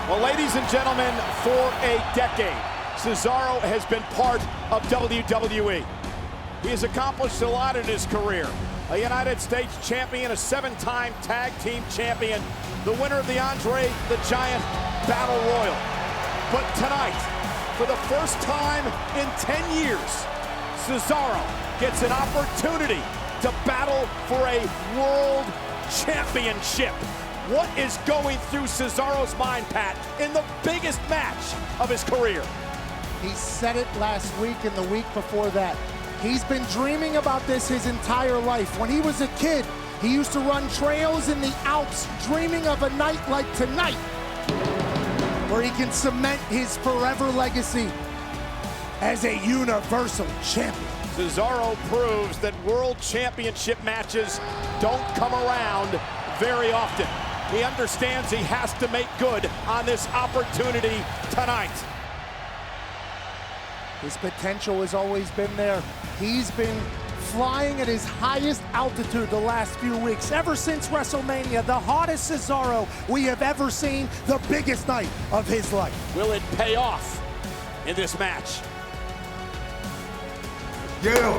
Well, ladies and gentlemen, for a decade, Cesaro has been part of WWE. He has accomplished a lot in his career. A United States champion, a 7-time tag team champion, the winner of the Andre the Giant Battle Royal. But tonight, for the first time in 10 years, Cesaro gets an opportunity to battle for a world championship. What is going through Cesaro's mind, Pat, in the biggest match of his career? He said it last week and the week before that. He's been dreaming about this his entire life. When he was a kid, he used to run trails in the Alps, dreaming of a night like tonight, where he can cement his forever legacy as a universal champion. Cesaro proves that world championship matches don't come around very often. He understands he has to make good on this opportunity tonight. His potential has always been there. He's been flying at his highest altitude the last few weeks. Ever since WrestleMania, the hottest Cesaro we have ever seen, the biggest night of his life. Will it pay off in this match? Yeah,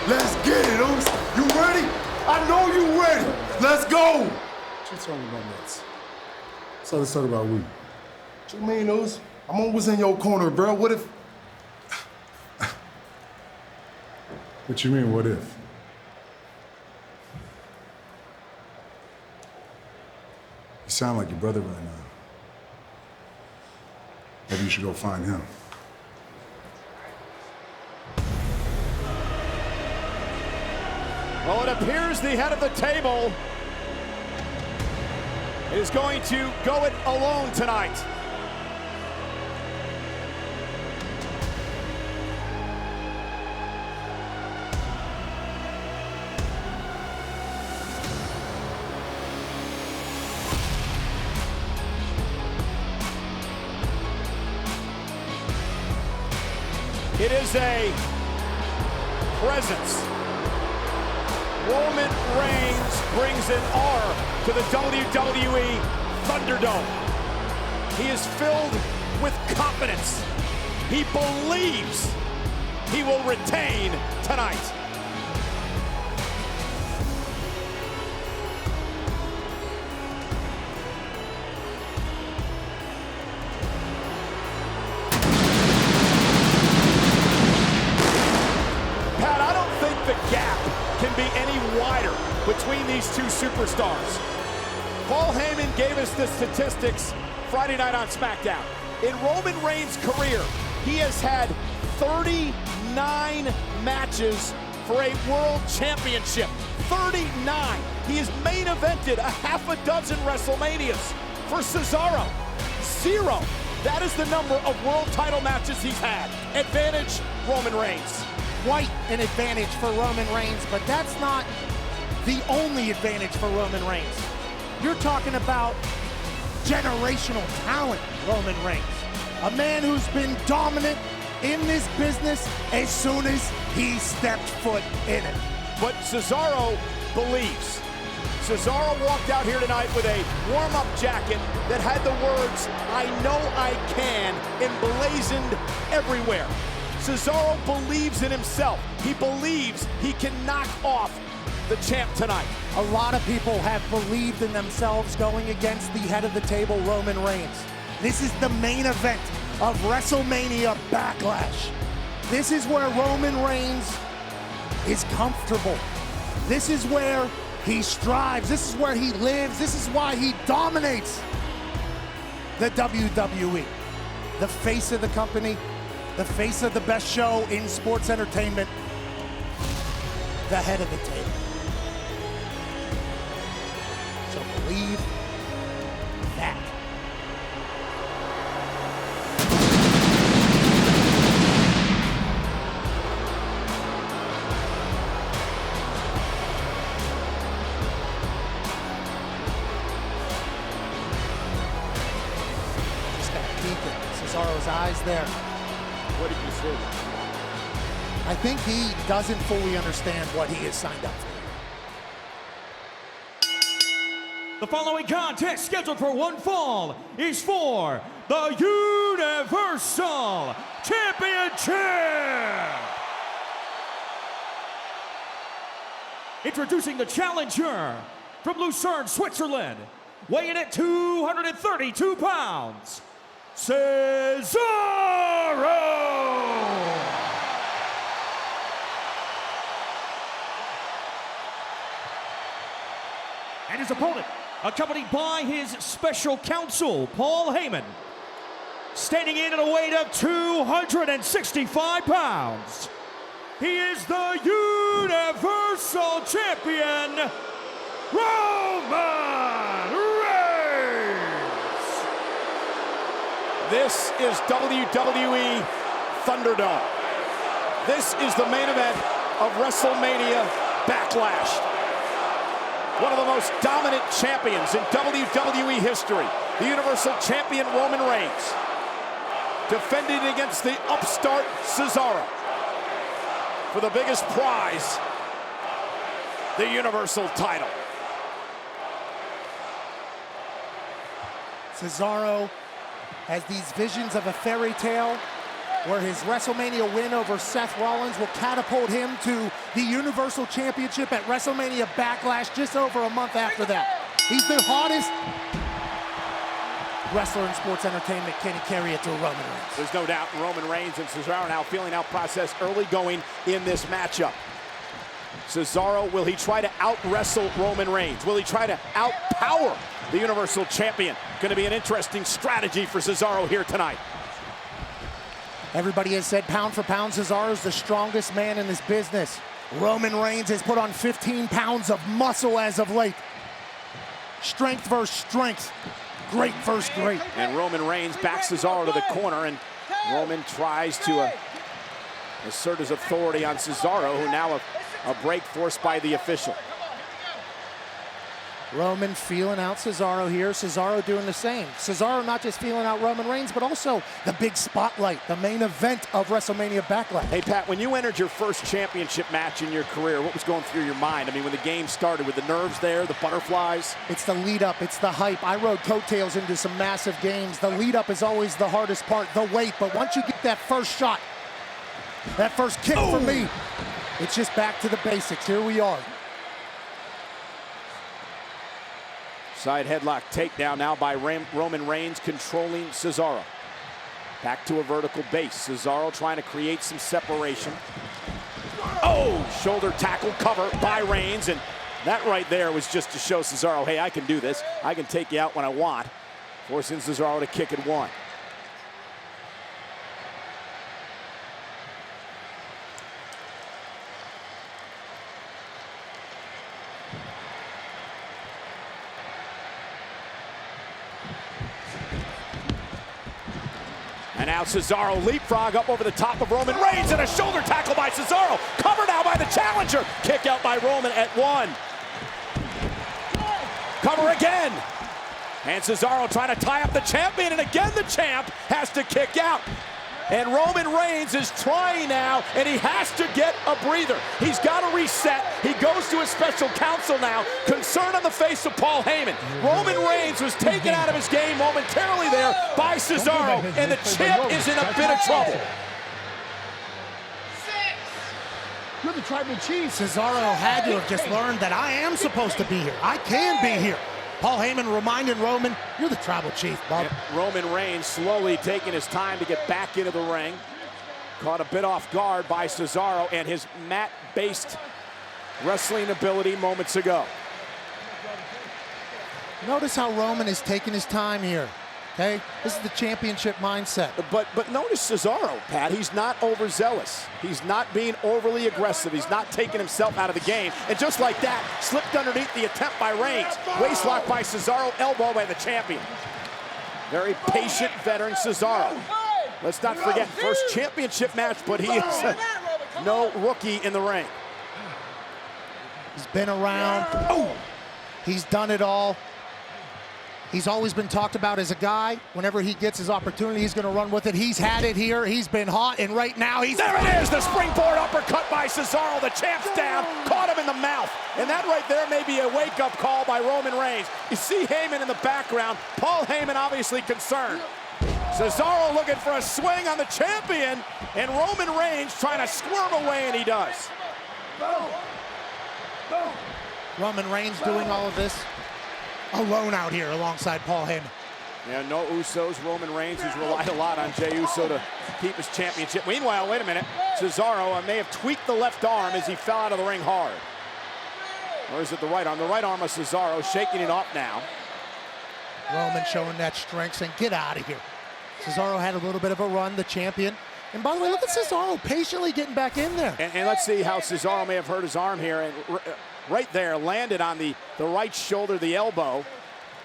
let's get it, Oos. You ready? I know you ready. Let's go. What you talking about next? So let's talk about we. What you mean, Oos? I'm always in your corner, bro. What if? What you mean, what if? You sound like your brother right now. Maybe you should go find him. Well, it appears the head of the table is going to go it alone tonight. It is a presence. Roman Reigns brings an R to the WWE Thunderdome. He is filled with confidence. He believes he will retain tonight. Pat, I don't think the gap can be any wider between these two superstars. Paul Heyman gave us the statistics Friday night on SmackDown. In Roman Reigns' career, he has had 39 matches for a world championship. 39. He has main evented a half a dozen WrestleManias. For Cesaro, 0. That is the number of world title matches he's had. Advantage, Roman Reigns. Quite an advantage for Roman Reigns, but that's not the only advantage for Roman Reigns. You're talking about generational talent, Roman Reigns. A man who's been dominant in this business as soon as he stepped foot in it. But Cesaro believes. Cesaro walked out here tonight with a warm-up jacket that had the words, "I know I can," emblazoned everywhere. Cesaro believes in himself. He believes he can knock off the champ tonight. A lot of people have believed in themselves going against the head of the table, Roman Reigns. This is the main event of WrestleMania Backlash. This is where Roman Reigns is comfortable. This is where he strives. This is where he lives. This is why he dominates the WWE. The face of the company, the face of the best show in sports entertainment, the head of the table. So believe that. Just got a peek at Cesaro's eyes there. What did you see? I think he doesn't fully understand what he has signed up for. The following contest, scheduled for one fall, is for the Universal Championship. Introducing the challenger from Lucerne, Switzerland, weighing at 232 pounds, Cesaro! And his opponent, accompanied by his special counsel, Paul Heyman, standing in at a weight of 265 pounds. He is the Universal Champion, Roman Reigns. This is WWE Thunderdome. This is the main event of WrestleMania Backlash. One of the most dominant champions in WWE history, the Universal Champion Roman Reigns, defending against the upstart Cesaro for the biggest prize, the Universal title. Cesaro has these visions of a fairy tale where his WrestleMania win over Seth Rollins will catapult him to the Universal Championship at WrestleMania Backlash just over a month after that. He's the hottest wrestler in sports entertainment. Can he carry it to Roman Reigns? There's no doubt Roman Reigns and Cesaro now feeling out process early going in this matchup. Cesaro, will he try to out-wrestle Roman Reigns? Will he try to outpower the Universal Champion? Going to be an interesting strategy for Cesaro here tonight. Everybody has said pound for pound, Cesaro is the strongest man in this business. Roman Reigns has put on 15 pounds of muscle as of late. Strength versus strength. Great versus great. And Roman Reigns backs Cesaro to the corner, and Roman tries to assert his authority on Cesaro, who now a break forced by the official. Roman feeling out Cesaro here. Cesaro doing the same. Cesaro not just feeling out Roman Reigns, but also the big spotlight, the main event of WrestleMania Backlash. Hey, Pat, when you entered your first championship match in your career, what was going through your mind? I mean, when the game started, with the nerves there, the butterflies? It's the lead up, it's the hype. I rode coattails into some massive games. The lead up is always the hardest part, the wait. But once you get that first shot, that first kick for me, it's just back to the basics. Here we are. Side headlock takedown now by Roman Reigns, controlling Cesaro. Back to a vertical base. Cesaro trying to create some separation. Oh, shoulder tackle cover by Reigns, and that right there was just to show Cesaro, hey, I can do this. I can take you out when I want. Forcing Cesaro to kick at one. And now Cesaro leapfrog up over the top of Roman Reigns, and a shoulder tackle by Cesaro. Cover now by the challenger. Kick out by Roman at one. Cover again. And Cesaro trying to tie up the champion, and again the champ has to kick out. And Roman Reigns is trying now, and he has to get a breather. He's got to reset. He goes to his special counsel now, concern on the face of Paul Heyman. Roman Reigns was taken out of his game momentarily there by Cesaro, and the champ is in a bit of trouble. You're the tribal chief. Cesaro had to have just learned that I am supposed to be here. I can be here. Paul Heyman reminding Roman, you're the tribal chief, Bob. And Roman Reigns slowly taking his time to get back into the ring. Caught a bit off guard by Cesaro and his mat-based wrestling ability moments ago. Notice how Roman is taking his time here. Okay, this is the championship mindset. But notice Cesaro, Pat, he's not overzealous. He's not being overly aggressive. He's not taking himself out of the game. And just like that, slipped underneath the attempt by Reigns. Waistlock by Cesaro, elbow by the champion. Very patient veteran Cesaro. Let's not forget, first championship match, but he is no rookie in the ring. He's been around. Oh, he's done it all. He's always been talked about as a guy, whenever he gets his opportunity, he's going to run with it. He's had it here. He's been hot, and right now he's... There it is, the springboard uppercut by Cesaro. The champ's down, caught him in the mouth. And that right there may be a wake-up call by Roman Reigns. You see Heyman in the background. Paul Heyman obviously concerned. Cesaro looking for a swing on the champion, and Roman Reigns trying to squirm away, and he does. Roman Reigns doing all of this alone out here alongside Paul Heyman. Yeah, no Usos. Roman Reigns, who's relied a lot on Jey Uso to keep his championship. Meanwhile, wait a minute. Cesaro may have tweaked the left arm as he fell out of the ring hard. Or is it the right arm? The right arm of Cesaro shaking it off now. Roman showing that strength, saying, get out of here. Cesaro had a little bit of a run, the champion. And by the way, look at Cesaro patiently getting back in there. And let's see how Cesaro may have hurt his arm here. And right there, landed on the right shoulder, the elbow.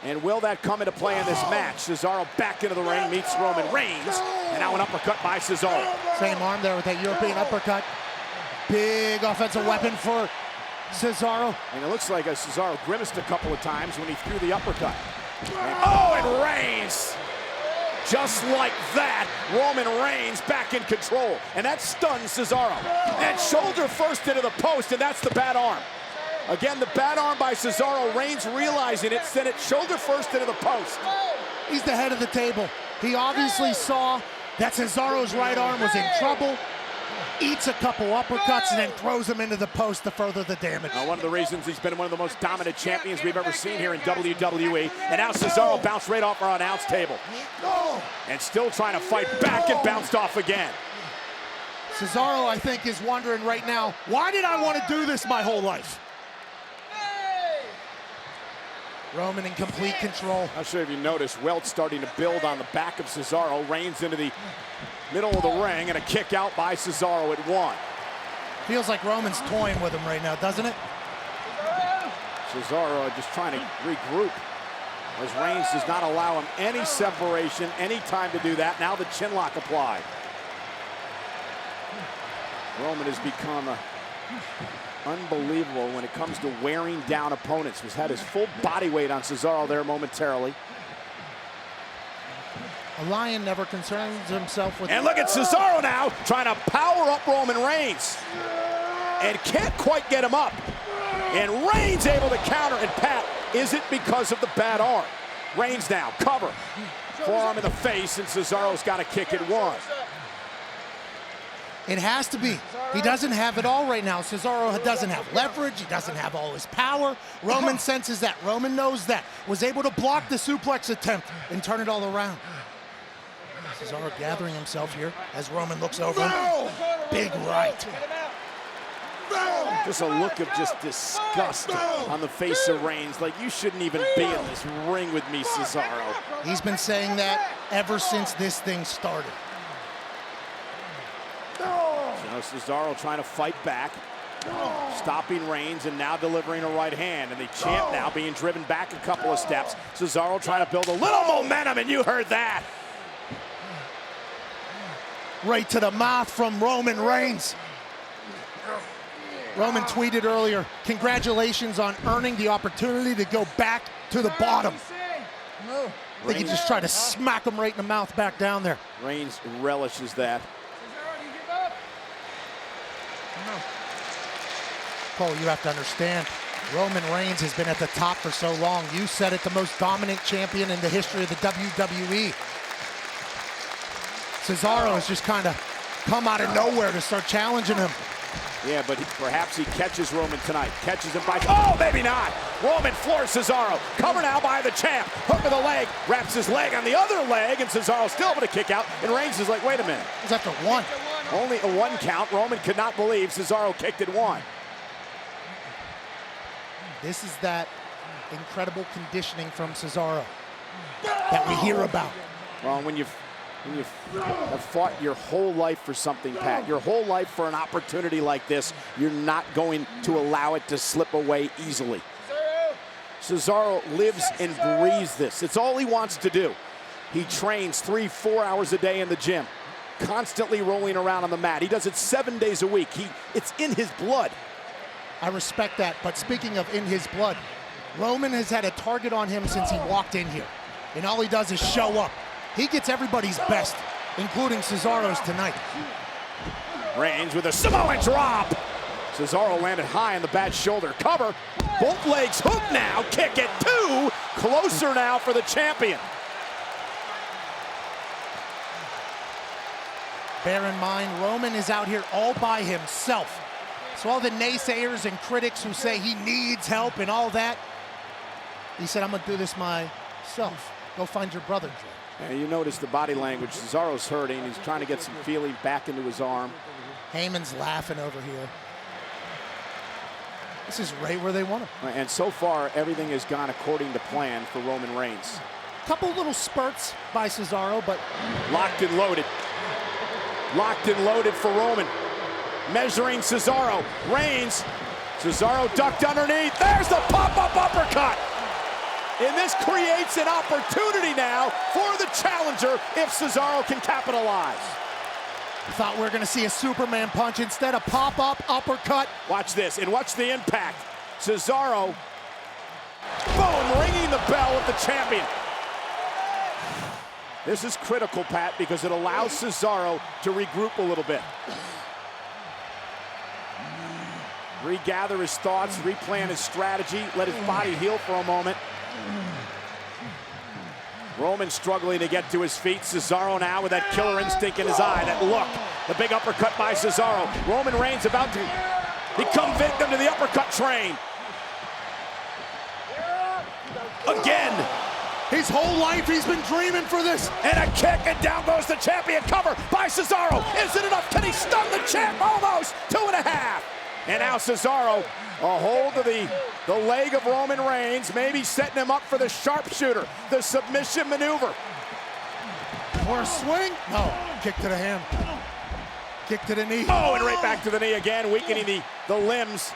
And will that come into play in this match? Cesaro back into the ring, meets Roman Reigns. And now an uppercut by Cesaro. Same arm there with that European uppercut. Big offensive weapon for Cesaro. And it looks like Cesaro grimaced a couple of times when he threw the uppercut. And Reigns! Just like that, Roman Reigns back in control. And that stuns Cesaro. And shoulder first into the post, and that's the bad arm. Again, the bad arm by Cesaro. Reigns realizing it, sent it shoulder first into the post. He's the head of the table. He obviously saw that Cesaro's right arm was in trouble. Eats a couple uppercuts and then throws him into the post to further the damage. Now, one of the reasons he's been one of the most dominant champions we've ever seen here in WWE. And now Cesaro bounced right off our announce table. And still trying to fight back and bounced off again. Cesaro, I think, is wondering right now, why did I want to do this my whole life? Roman in complete control. Not sure if you noticed, Welch starting to build on the back of Cesaro. Reigns into the middle of the ring and a kick out by Cesaro at 1. Feels like Roman's toying with him right now, doesn't it? Cesaro just trying to regroup as Reigns does not allow him any separation, any time to do that. Now the chin lock applied. Roman has become unbelievable when it comes to wearing down opponents. He's had his full body weight on Cesaro there momentarily. A lion never concerns himself with... And look at Cesaro now, trying to power up Roman Reigns. And can't quite get him up. And Reigns able to counter. And Pat, is it because of the bad arm? Reigns now, cover. Forearm in the face, and Cesaro's got a kick at 1. It has to be. He doesn't have it all right now. Cesaro doesn't have leverage. He doesn't have all his power. Roman senses that. Roman knows that. Was able to block the suplex attempt and turn it all around. Cesaro gathering himself here as Roman looks over him. Big right. Just a look of just disgust on the face of Reigns. Like, you shouldn't even be in this ring with me, Cesaro. He's been saying that ever since this thing started. So Cesaro trying to fight back, stopping Reigns, and now delivering a right hand. And the champ now being driven back a couple of steps. Cesaro trying to build a little momentum, and you heard that. Right to the mouth from Roman Reigns. Roman tweeted earlier, congratulations on earning the opportunity to go back to the bottom. I think he just tried to smack him right in the mouth back down there. Reigns relishes that. Cole, you have to understand, Roman Reigns has been at the top for so long. You said it, the most dominant champion in the history of the WWE. Cesaro has just kind of come out of nowhere to start challenging him. Yeah, but perhaps he catches Roman tonight. Catches him by... Oh, maybe not. Roman floors Cesaro. Cover now by the champ. Hook of the leg. Wraps his leg on the other leg, and Cesaro still able to kick out. And Reigns is like, wait a minute. It's after 1. Only a 1 count. Roman could not believe Cesaro kicked at 1. This is that incredible conditioning from Cesaro that we hear about. Well, when you've have fought your whole life for something, Pat, your whole life for an opportunity like this, you're not going to allow it to slip away easily. Cesaro lives and breathes this. It's all he wants to do. He trains 3-4 hours a day in the gym, constantly rolling around on the mat. He does it 7 days a week. It's in his blood. I respect that, but speaking of in his blood, Roman has had a target on him since he walked in here. And all he does is show up. He gets everybody's best, including Cesaro's tonight. Reigns with a Samoan drop. Cesaro landed high on the bad shoulder. Cover. Both legs hook now. Kick it. 2. Closer now for the champion. Bear in mind, Roman is out here all by himself. So all the naysayers and critics who say he needs help and all that, he said, I'm gonna do this myself. Go find your brother, Joe. And you notice the body language. Cesaro's hurting. He's trying to get some feeling back into his arm. Heyman's laughing over here. This is right where they want him. And so far, everything has gone according to plan for Roman Reigns. Couple little spurts by Cesaro, but Locked and loaded. Locked and loaded for Roman. Measuring Cesaro. Reigns. Cesaro ducked underneath. There's the pop-up uppercut. And this creates an opportunity now for the challenger if Cesaro can capitalize. thought we were gonna see a Superman punch. Instead, a pop-up uppercut. Watch this, and watch the impact. Cesaro, boom, ringing the bell of the champion. This is critical, Pat, because it allows Cesaro to regroup a little bit. Regather his thoughts, replan his strategy, let his body heal for a moment. Roman struggling to get to his feet. Cesaro now with that killer instinct in his eye, that look. The big uppercut by Cesaro. Roman Reigns about to become victim to the uppercut train. Again. His whole life he's been dreaming for this. And a kick, and down goes the champion. Cover by Cesaro. Is it enough? Can he stun the champ? Almost. 2.5. And now Cesaro, a hold of the leg of Roman Reigns, maybe setting him up for the sharpshooter, the submission maneuver. Or a swing? No, kick to the hand. Kick to the knee. Oh, and right back to the knee again, weakening the limbs.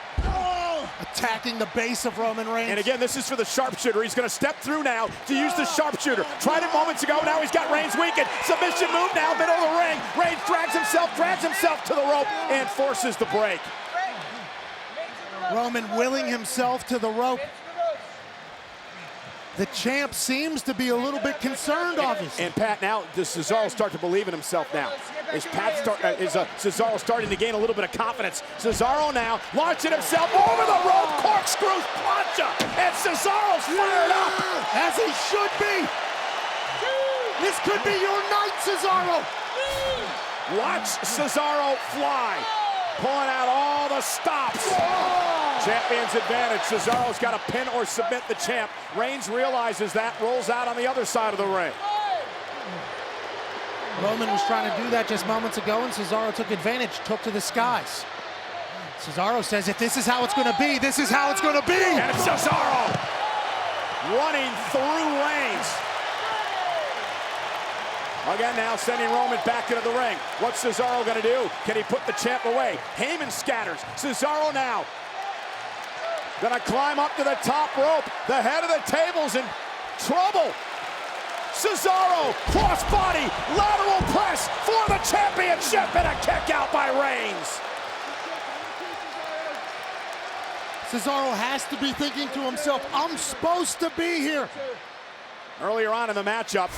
Attacking the base of Roman Reigns. And again, this is for the sharpshooter. He's gonna step through now to use the sharpshooter. Tried it moments ago, now he's got Reigns weakened. Submission move now, middle of the ring. Reigns drags himself to the rope and forces the break. Roman willing himself to the rope. The champ seems to be a little bit concerned, obviously. And Pat, now does Cesaro start to believe in himself now? Is Cesaro starting to gain a little bit of confidence? Cesaro now launching himself over the rope, corkscrew plancha, and Cesaro's fired up. As he should be. This could be your night, Cesaro. Watch Cesaro fly, pulling out all the stops. Champion's advantage. Cesaro's got to pin or submit the champ. Reigns realizes that, rolls out on the other side of the ring. Roman was trying to do that just moments ago, and Cesaro took advantage, took to the skies. Cesaro says, if this is how it's going to be, this is how it's going to be. And it's Cesaro running through Reigns. Again now, sending Roman back into the ring. What's Cesaro going to do? Can he put the champ away? Heyman scatters. Cesaro now gonna climb up to the top rope. The head of the table's in trouble. Cesaro, crossbody, lateral press for the championship, and a kick out by Reigns. Cesaro has to be thinking to himself, I'm supposed to be here. Earlier on in the matchup,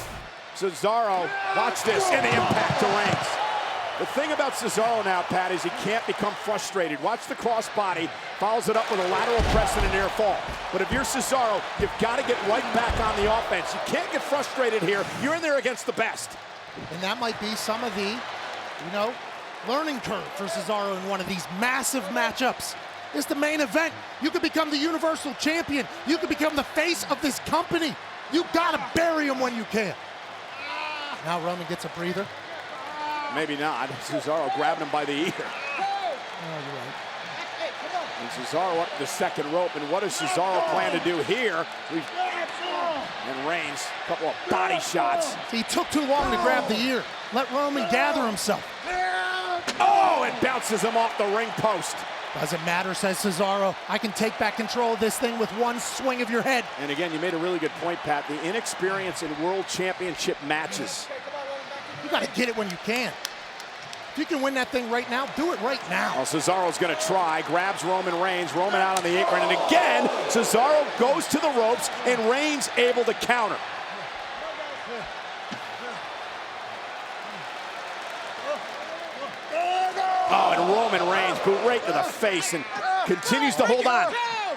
Cesaro, watch this, and the impact to Reigns. The thing about Cesaro now, Pat, is he can't become frustrated. Watch the crossbody, follows it up with a lateral press and a near fall. But if you're Cesaro, you've got to get right back on the offense. You can't get frustrated here. You're in there against the best. And that might be some of the, learning curve for Cesaro in one of these massive matchups. It's the main event. You could become the Universal Champion. You could become the face of this company. You got to bury him when you can. Now Roman gets a breather. Maybe not. Cesaro grabbing him by the ear. Oh, you're right. And Cesaro up the second rope. And what does Cesaro plan to do here? And Reigns, a couple of body shots. He took too long to grab the ear. Let Roman gather himself. Oh, it bounces him off the ring post. Doesn't matter, says Cesaro. I can take back control of this thing with one swing of your head. And again, you made a really good point, Pat. The inexperience in world championship matches. You got to get it when you can. If you can win that thing right now, do it right now. Well, Cesaro's going to try, grabs Roman Reigns, Roman out on the apron, and again, Cesaro goes to the ropes, and Reigns able to counter. Oh, and Roman Reigns boot right to the face and continues to hold on.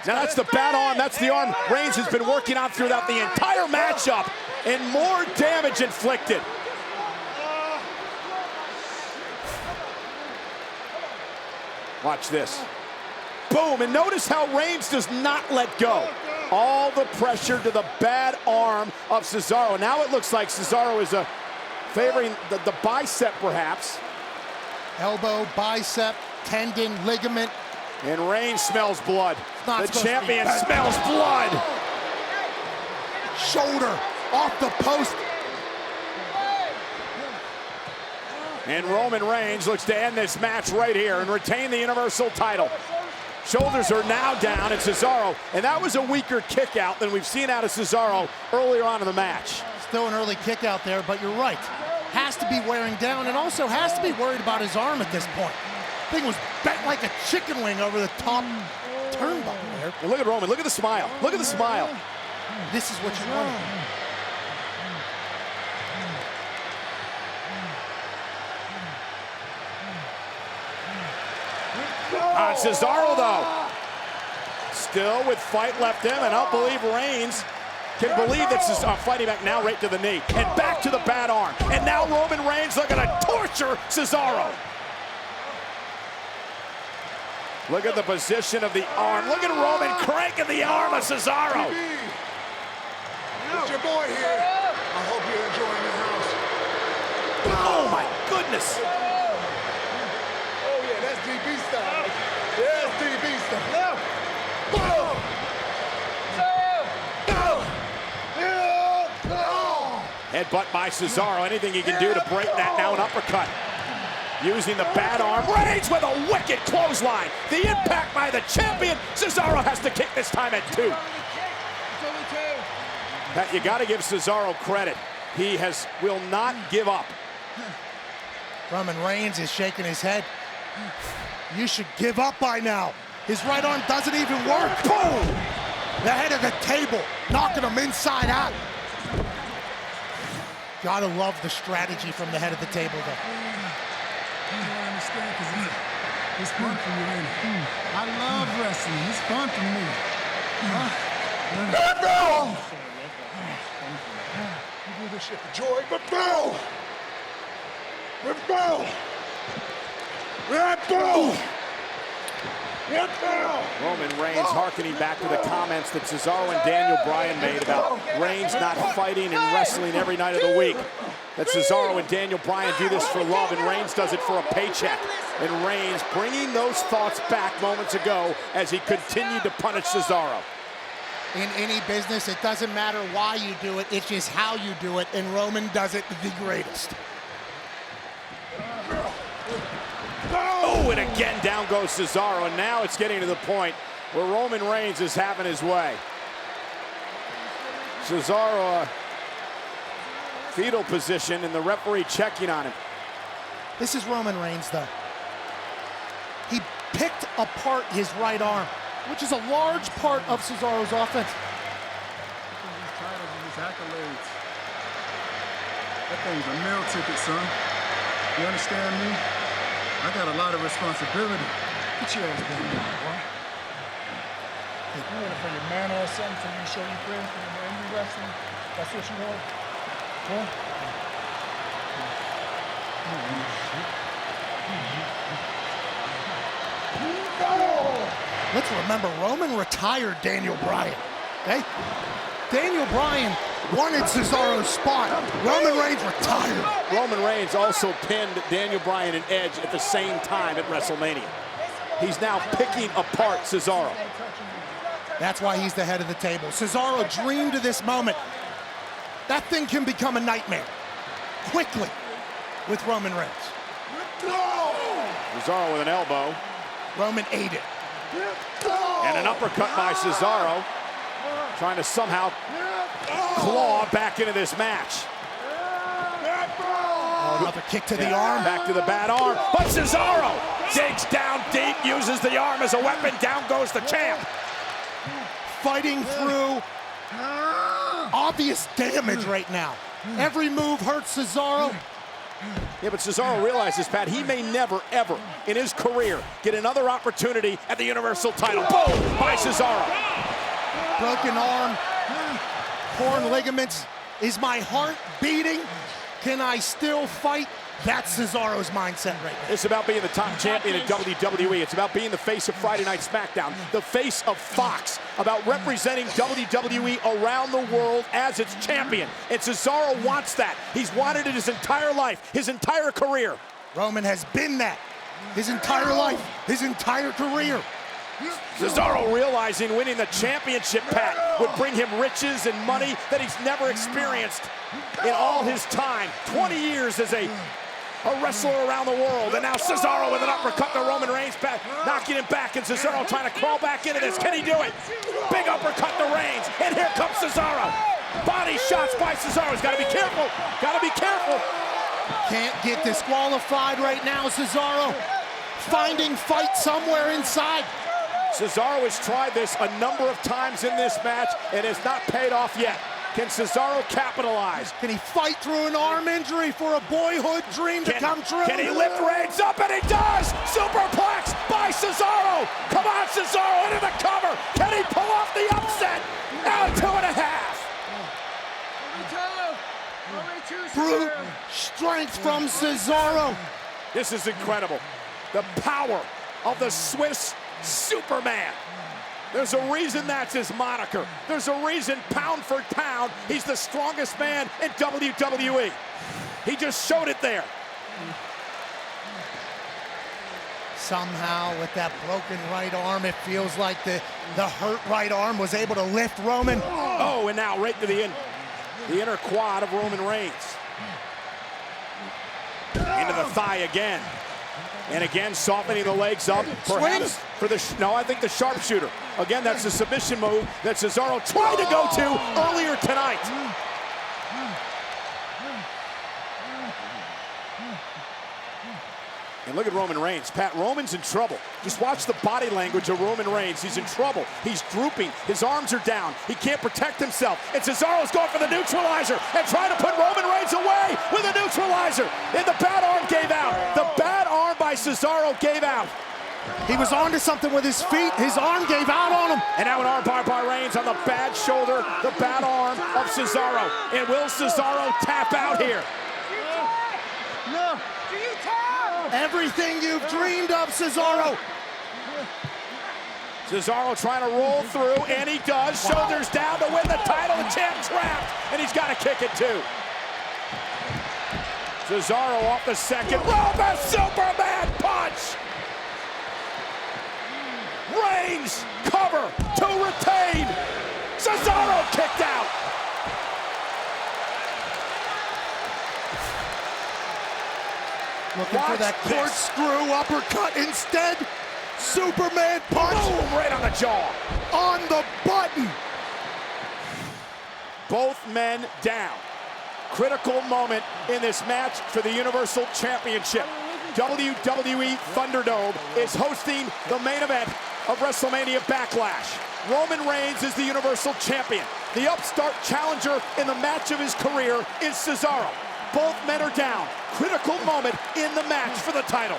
Now that's the bad arm, that's the arm Reigns has been working on throughout the entire matchup, and more damage inflicted. Watch this. Boom, and notice how Reigns does not let go. All the pressure to the bad arm of Cesaro. Now it looks like Cesaro is favoring the bicep perhaps. Elbow, bicep, tendon, ligament. And Reigns smells blood. The champion smells blood. Shoulder off the post. And Roman Reigns looks to end this match right here and retain the Universal title. Shoulders are now down, and Cesaro, and that was a weaker kick out than we've seen out of Cesaro earlier on in the match. Still an early kick out there, but you're right. Has to be wearing down and also has to be worried about his arm at this point. Thing was bent like a chicken wing over the top turnbuckle there. And look at Roman, look at the smile, look at the smile. This is what you want. Cesaro though, still with fight left in, and I don't believe Reigns can believe that Cesaro fighting back now right to the knee and back to the bad arm. And now Roman Reigns looking to torture Cesaro. Look at the position of the arm. Look at Roman cranking the arm of Cesaro. It's your boy here. I hope you're enjoying your house. Oh my goodness. Oh yeah, that's DB style. Yeah, that's DB style. Now, boom. Headbutt by Cesaro. Anything he can do to break that. Now an uppercut. Using the bad arm. Reigns with a wicked clothesline. The impact by the champion. Cesaro has to kick this time at 2. You got to give Cesaro credit. He will not give up. Roman Reigns is shaking his head. You should give up by now. His right arm doesn't even work. Boom! The head of the table, knocking him inside out. Gotta love the strategy from the head of the table, though. You don't understand, because it's fun for you, ain't it? I love wrestling. It's fun for me. You do this shit for joy, but boom! But boom! Roman Reigns hearkening back to the comments that Cesaro and Daniel Bryan made about Reigns not fighting and wrestling every night of the week. That Cesaro and Daniel Bryan do this for love, and Reigns does it for a paycheck. And Reigns bringing those thoughts back moments ago as he continued to punish Cesaro. In any business, it doesn't matter why you do it, it's just how you do it, and Roman does it the greatest. Oh, and again down goes Cesaro, and now it's getting to the point where Roman Reigns is having his way. Cesaro, fetal position, and the referee checking on him. This is Roman Reigns, though. He picked apart his right arm, which is a large part of Cesaro's offense. These titles and these accolades. That thing's a meal ticket, son. You understand me? I got a lot of responsibility. Get your ass down there, boy. You want for your manner or something for you to show your friends for your indie wrestling? That's what you want? Huh? Let's remember, Roman retired Daniel Bryan, okay? Daniel Bryan wanted Cesaro's spot. Roman Reigns retired. Roman Reigns also pinned Daniel Bryan and Edge at the same time at WrestleMania. He's now picking apart Cesaro. That's why he's the head of the table. Cesaro dreamed of this moment. That thing can become a nightmare quickly with Roman Reigns. Cesaro with an elbow. Roman ate it. And an uppercut by Cesaro, trying to somehow claw back into this match. Another kick to the arm. Back to the bad arm, but Cesaro digs down deep, uses the arm as a weapon. Down goes the champ. Fighting through obvious damage right now. Every move hurts Cesaro. Yeah, but Cesaro realizes, Pat, he may never, ever in his career get another opportunity at the Universal title. Boom! By Cesaro. Broken arm, torn ligaments. Is my heart beating? Can I still fight? That's Cesaro's mindset right now. It's about being the top champion in WWE. It's about being the face of Friday Night SmackDown, the face of Fox, about representing WWE around the world as its champion. And Cesaro wants that. He's wanted it his entire life, his entire career. Roman has been that his entire life, his entire career. Cesaro realizing winning the championship, Pat, would bring him riches and money that he's never experienced in all his time. 20 years as a wrestler around the world, and now Cesaro with an uppercut to Roman Reigns, knocking him back, and Cesaro trying to crawl back into this. Can he do it? Big uppercut to Reigns, and here comes Cesaro. Body shots by Cesaro. He's got to be careful. Got to be careful. Can't get disqualified right now, Cesaro. Finding fight somewhere inside. Cesaro has tried this a number of times in this match and has not paid off yet. Can Cesaro capitalize? Can he fight through an arm injury for a boyhood dream to come true? Can he lift Reigns up? And he does! Superplex by Cesaro! Come on, Cesaro, into the cover! Can he pull off the upset? Now 2.5. Brute strength from Cesaro. This is incredible. The power of the Swiss Superman. There's a reason that's his moniker. There's a reason, pound for pound, he's the strongest man in WWE. He just showed it there. Somehow, with that broken right arm, it feels like the hurt right arm was able to lift Roman. Oh, and now right to the inner quad of Roman Reigns. Into the thigh again. And again, softening the legs up. Perhaps for the, no, I think the sharpshooter. Again, that's the submission move that Cesaro tried to go to earlier tonight. And look at Roman Reigns. Pat, Roman's in trouble. Just watch the body language of Roman Reigns. He's in trouble. He's drooping. His arms are down. He can't protect himself. And Cesaro's going for the neutralizer and trying to put Roman Reigns away with a neutralizer. And the bad arm gave out. The bad arm by Cesaro gave out. He was onto something with his feet. His arm gave out on him. And now an arm bar by Reigns on the bad shoulder, the bad arm of Cesaro. And will Cesaro tap out here? No. Everything you've dreamed of, Cesaro. Cesaro trying to roll through, and he does. Shoulders down to win the title. The champ trapped, and he's got to kick it too. Cesaro off the second. Roman Superman punch. Reigns cover to retain. Cesaro kicked out. Looking for that corkscrew uppercut. Instead, Superman punch. Boom, right on the jaw. On the button. Both men down. Critical moment in this match for the Universal Championship. WWE Thunderdome is hosting the main event of WrestleMania Backlash. Roman Reigns is the Universal Champion. The upstart challenger in the match of his career is Cesaro. Both men are down. Critical moment in the match for the title.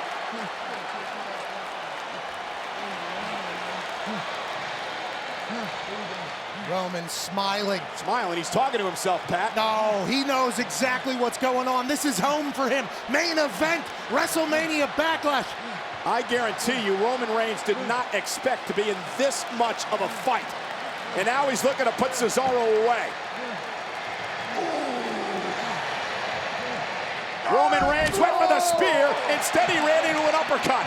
Roman smiling. Smiling, he's talking to himself, Pat. No, he knows exactly what's going on. This is home for him. Main event, WrestleMania Backlash. I guarantee you, Roman Reigns did not expect to be in this much of a fight. And now he's looking to put Cesaro away. Roman Reigns went for the spear. Instead, he ran into an uppercut.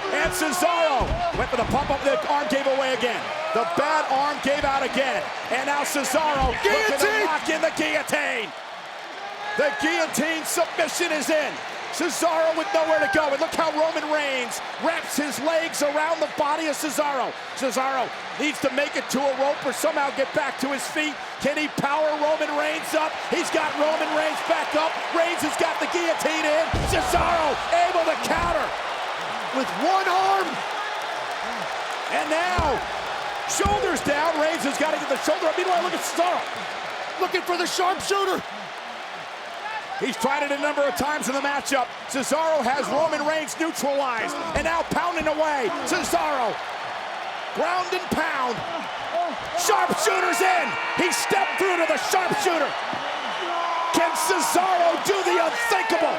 And Cesaro went for the pump up. The arm gave away again. The bad arm gave out again. And now Cesaro looking to lock in the guillotine. The guillotine submission is in. Cesaro with nowhere to go. And look how Roman Reigns wraps his legs around the body of Cesaro. Cesaro needs to make it to a rope or somehow get back to his feet. Can he power Roman Reigns up? He's got Roman Reigns back up. Reigns has got the guillotine in. Cesaro able to counter with one arm. And now, shoulders down. Reigns has got to get the shoulder up. Meanwhile, look at Cesaro looking for the sharpshooter. He's tried it a number of times in the matchup. Cesaro has Roman Reigns neutralized, and now pounding away. Cesaro, ground and pound. Sharpshooter's in. He stepped through to the sharpshooter. Can Cesaro do the unthinkable?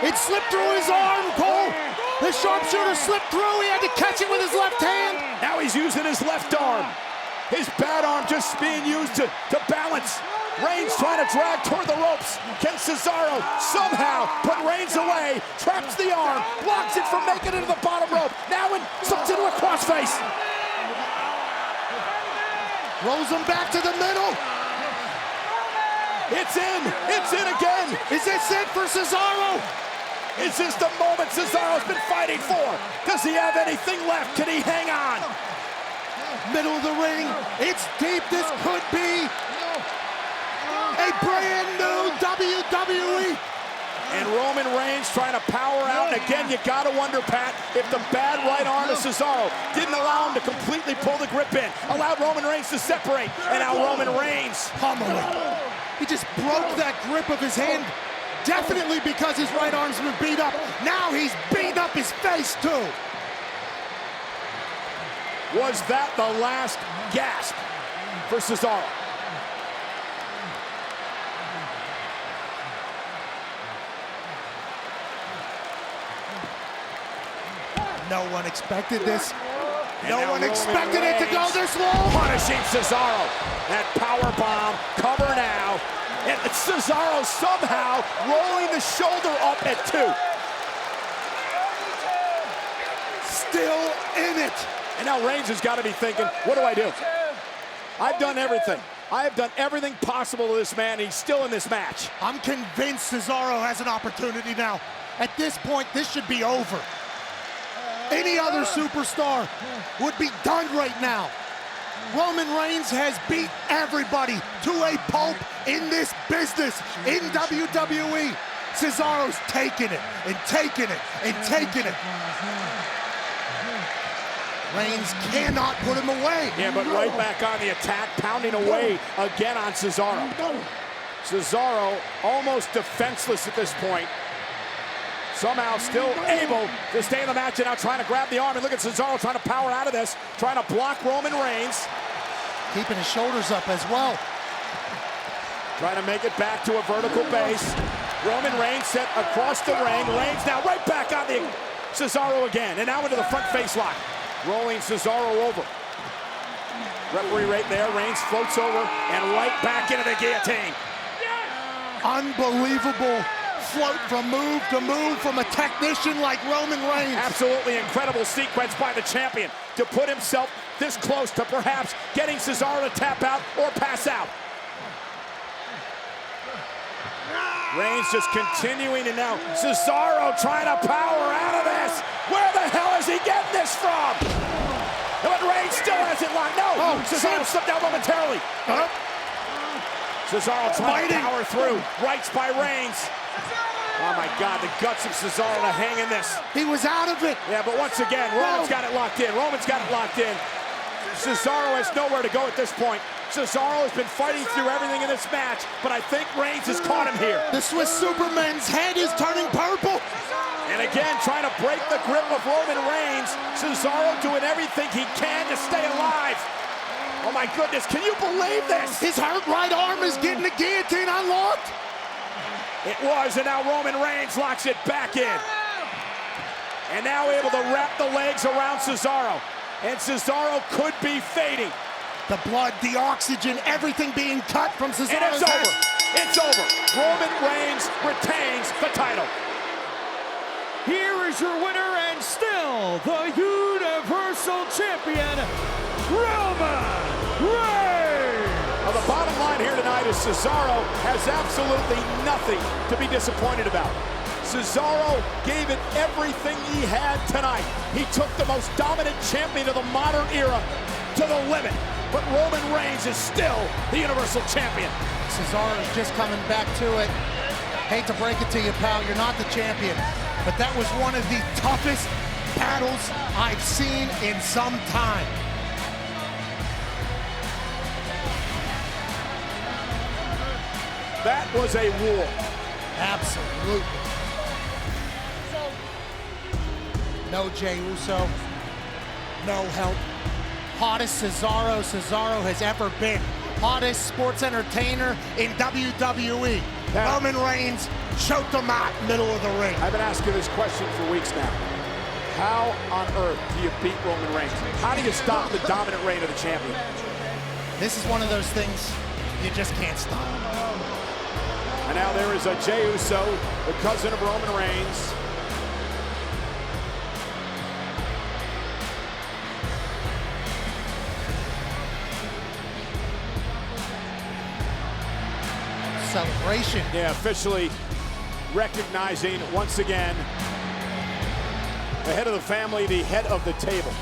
It slipped through his arm, Cole. The sharpshooter slipped through. He had to catch it with his left hand. Now he's using his left arm. His bad arm just being used to balance. Reigns trying to drag toward the ropes. Can Cesaro somehow put Reigns away? Traps the arm, blocks it from making it to the bottom rope. Now slips into a crossface. Rolls him back to the middle. It's in again. Is this it for Cesaro? Is this the moment Cesaro's been fighting for? Does he have anything left? Can he hang on? Middle of the ring. It's deep. This could be a brand new WWE. And Roman Reigns trying to power out. And again, you gotta wonder, Pat, if the bad right arm of Cesaro didn't allow him to completely pull the grip in, allowed Roman Reigns to separate, and now Roman Reigns pummeling. He just broke that grip of his hand, definitely because his right arm's been beat up. Now he's beating up his face too. Was that the last gasp for Cesaro? No one expected this. And no one expected it to go this long. Punishing Cesaro. That power bomb. Cover now. And Cesaro somehow rolling the shoulder up at 2. Still in it. And now Reigns has got to be thinking, what do I do? I've done everything. I have done everything possible to this man. He's still in this match. I'm convinced Cesaro has an opportunity now. At this point, this should be over. Any other superstar would be done right now. Roman Reigns has beat everybody to a pulp in this business, in WWE. Cesaro's taking it and taking it and taking it. Reigns cannot put him away. Yeah, but right back on the attack, pounding away again on Cesaro. Cesaro almost defenseless at this point. Somehow still able to stay in the match and now trying to grab the arm. And look at Cesaro trying to power out of this, trying to block Roman Reigns. Keeping his shoulders up as well. Trying to make it back to a vertical base. Roman Reigns set across the ring. Reigns now right back on the Cesaro again. And now into the front face lock. Rolling Cesaro over. Referee right there. Reigns floats over and right back into the guillotine. Unbelievable float from move to move from a technician like Roman Reigns. Absolutely incredible sequence by the champion to put himself this close to perhaps getting Cesaro to tap out or pass out. Reigns just continuing, and now Cesaro trying to power out of this. Where the hell is he getting this from? But Reigns still has it locked. No, Cesaro slipped out momentarily. Cesaro trying to power through. Rights by Reigns. Oh my God, the guts of Cesaro to hang in this. He was out of it. Yeah, but once again, Roman's got it locked in. Roman's got it locked in. Cesaro has nowhere to go at this point. Cesaro has been fighting through everything in this match, but I think Reigns has caught him here. The Swiss Superman's head is turning purple. And again, trying to break the grip of Roman Reigns. Cesaro doing everything he can to stay alive. Oh my goodness, can you believe this? His hurt right arm is getting the guillotine unlocked. It was, and now Roman Reigns locks it back in. And now able to wrap the legs around Cesaro. And Cesaro could be fading. The blood, the oxygen, everything being cut from Cesaro's And it's over. It's over. Roman Reigns retains the title. Here is your winner and still the Universal Champion, Roman Reigns. Now, the bottom line here tonight is Cesaro has absolutely nothing to be disappointed about. Cesaro gave it everything he had tonight. He took the most dominant champion of the modern era to the limit. But Roman Reigns is still the Universal Champion. Cesaro's just coming back to it. Hate to break it to you, pal, you're not the champion. But that was one of the toughest battles I've seen in some time. That was a war. Absolutely. No Jey Uso, no help. Hottest Cesaro has ever been. Hottest sports entertainer in WWE. Now, Roman Reigns choked him out middle of the ring. I've been asking this question for weeks now. How on earth do you beat Roman Reigns? How do you stop the dominant reign of the champion? This is one of those things you just can't stop. And now there is a Jey Uso, the cousin of Roman Reigns. Celebration. Yeah, officially recognizing once again the head of the family, the head of the table.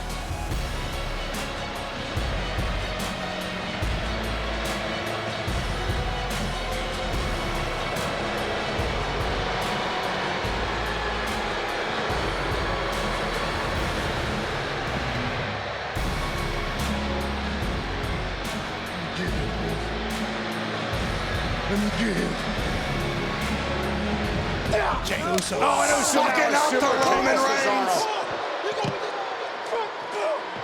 Let me get him. Jey Uso. Oh, and Uso sucking now up to super Roman Reigns.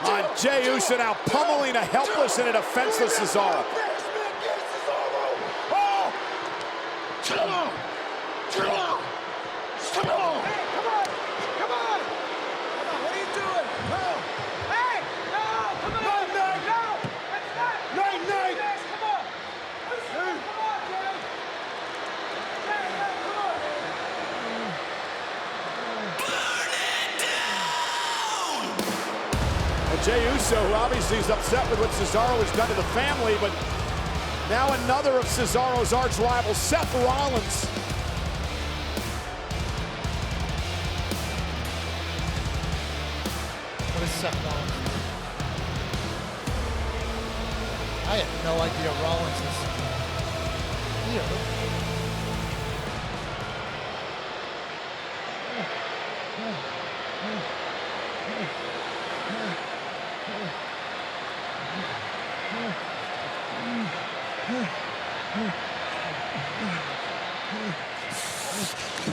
On Jey Uso now pummeling a helpless and a defenseless Cesaro. Jey Uso, who obviously is upset with what Cesaro has done to the family, but now another of Cesaro's arch rivals, Seth Rollins. What is Seth Rollins? I had no idea Rollins is here.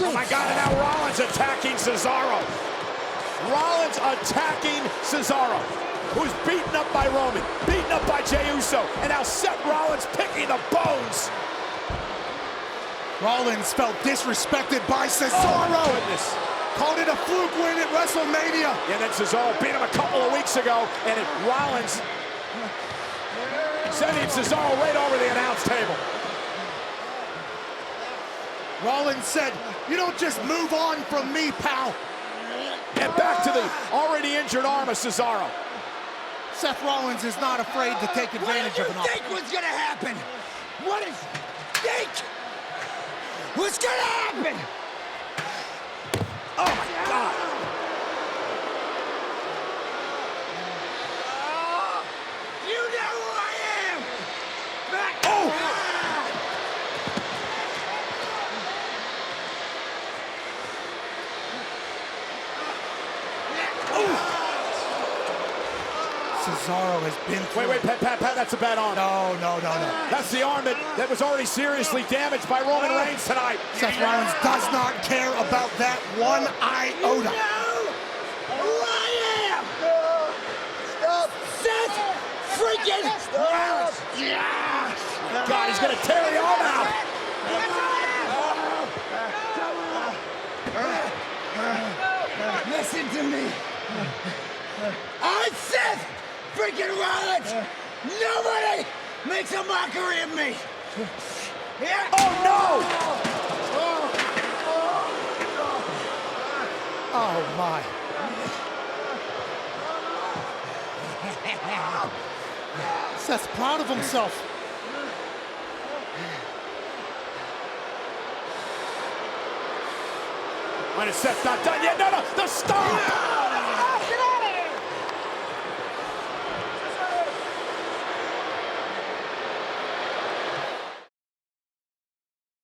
Oh my God, and now Rollins attacking Cesaro. Rollins attacking Cesaro, who's beaten up by Roman, beaten up by Jey Uso, and now Seth Rollins picking the bones. Rollins felt disrespected by Cesaro. Oh my goodness. Called it a fluke win at WrestleMania. And then Cesaro beat him a couple of weeks ago, and Rollins sending Cesaro right over the announce table. Rollins said, "You don't just move on from me, pal." And back to the already injured arm of Cesaro. Seth Rollins is not afraid to take advantage of an What did you think was gonna happen? What did you think was gonna happen? Oh my God. You know who I am! Back. Oh! Cesaro has been through. Wait, Pat, that's a bad arm. No. That's the arm that was already seriously damaged by Roman Reigns tonight. Seth Rollins does not care about that one iota. You know who I am! Seth freaking Rollins! God, he's gonna tear the arm out. Listen to me. I'm Seth freaking Rollins. Nobody makes a mockery of me. Yeah. Oh no! Oh my. Seth's proud of himself. Wait, Seth's not done yet. No, the stop!